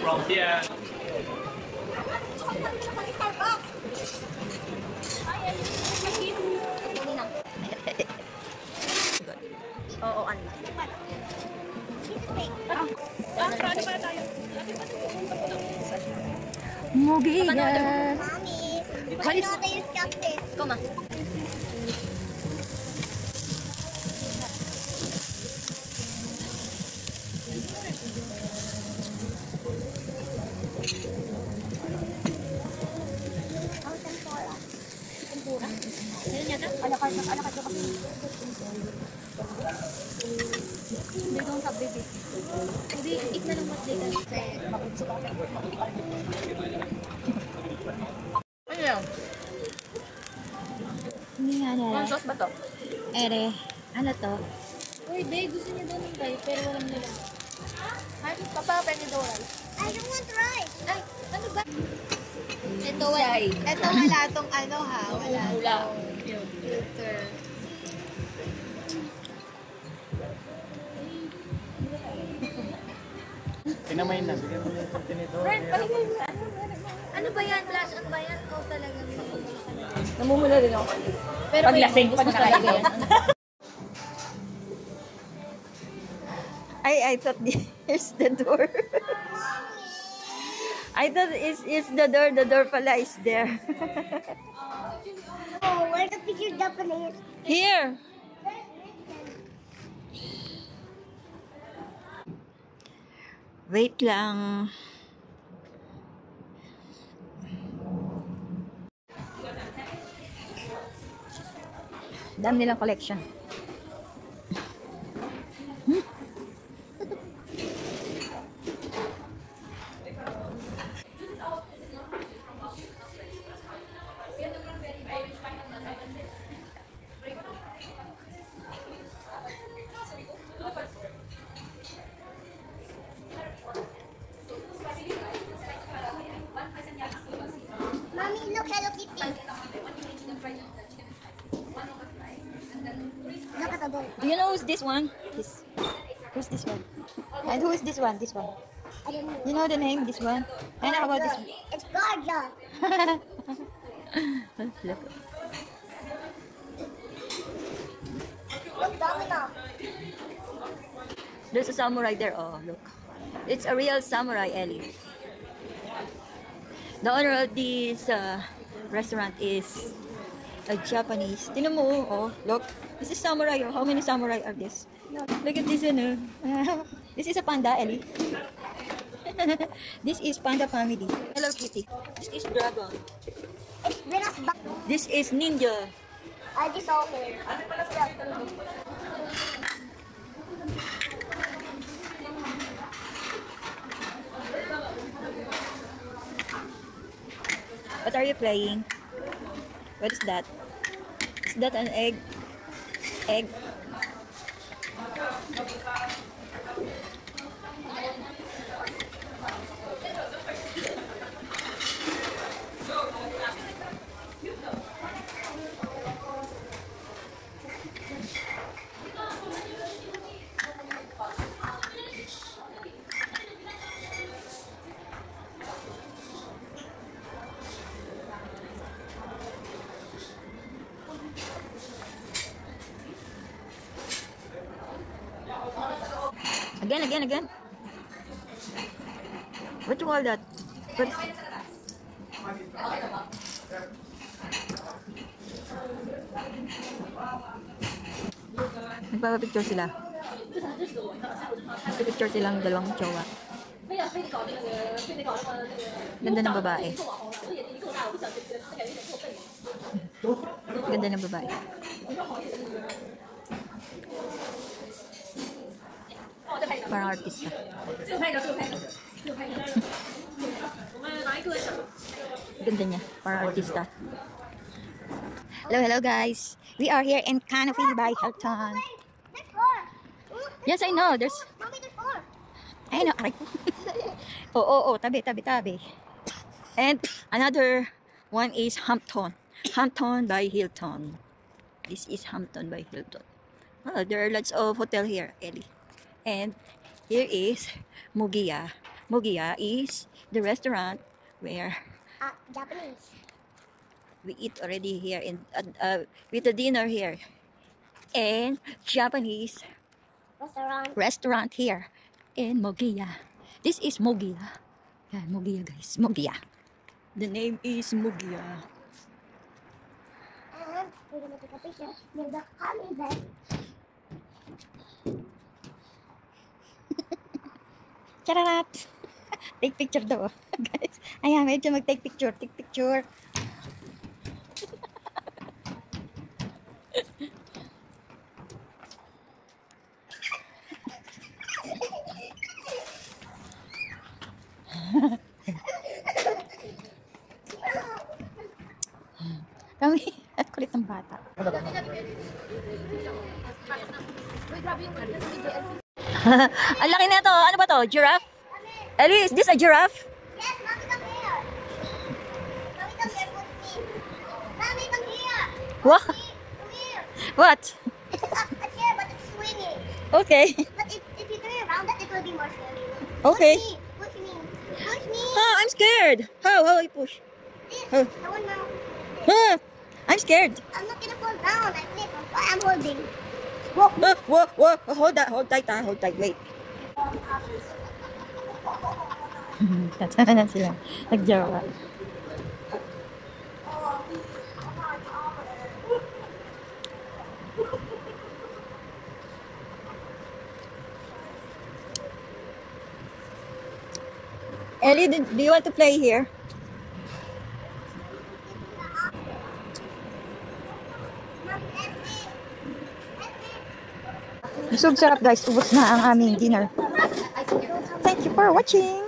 From here. Oo, ano. Mubigas. Mommy, I know they got this. Come on. They don't have baby. Maybe eat na lang what they can say. Ano yun? Hindi nga nila. Ang sauce ba to? Ere. Ano to? Uy, babe, gusto niya daw ng rice, pero walang nila. Ay, papapay niyo daw rice. I don't want rice. Ay, ano ba? Ito wala tong ano ha. Wala. Filter. Pinamay na. Bigyan mo yung kontinidor. Ano ba yan, Flash? Ano ba yan? Ikaw talaga. Namumula din ako. Pero Pag lasing, pag nakakain yan. I thought here's the door. I thought it's the door. The door pala is there. Oh, where the picture Japanese? Here. Wait lang. Dami nilang collection. Mommy, look, Hello Kitty. Look at the door. Do you know who's this one? Who's this one? And who is this one? This one. I don't know. You know the name? This one. And how about this one? It's Garza. Look. Look, Domino. There's a samurai there. Oh, look. It's a real samurai, Ellie. The owner of this restaurant is a Japanese. Tinan mo, oh, look. This is samurai. Oh. How many samurai are this? Look at this one. Oh. This is a panda, Ellie. This is Panda Family. Hello Kitty. This is Dragon. It's Venus back. This is Ninja. I just saw it. What are you playing? What is that? Is that an egg? Egg? Again. What you call that? What is... Nagpapapicture sila. Nagpapicture silang dalawang jowa. Ganda ng babae. Ganda ng babae. Parang artista. Ganda niya. Parang artista. Hello guys. We are here in Canopy by Hilton. There's four. Look, Yes, I know. There's... Mommy, there's four. I know. Oh. Tabi. And another one is Hampton. Hampton by Hilton. This is Hampton by Hilton. Oh, there are lots of hotel here, Ellie. And Here is Mugiya. Mugiya is the restaurant where Japanese. we eat already here in with the dinner here. And Japanese restaurant here in Mugiya. This is Mugiya. Yeah, Mugiya guys. Mugiya. The name is Mugiya. And we're gonna take a picture near the honey bed. Chararat! Take picture daw. Guys, ayan, medyo mag-take picture. Take picture. Kami, at kulit ng bata. Ang laki na to. Ano ba to? Giraffe? Ellie, is this a giraffe? Yes, Mommy, come here. Mommy, come here, put me. Mommy, come here. What? Come here. What? It's a chair, but it's swinging. Okay. But if you turn around, that it will be more scary. Okay. Push me. Push me. Oh, I'm scared. How I push? This. Oh. I want now. I'm scared. I'm not gonna fall down. I'm holding. Whoa. Whoa, whoa. Hold that. Hold tight, ha. Hold tight. Wait. Tatanan sila. Nagjawa. Ellie, do you want to play here? So sarap guys, ubos na ang aming dinner. Thank you for watching.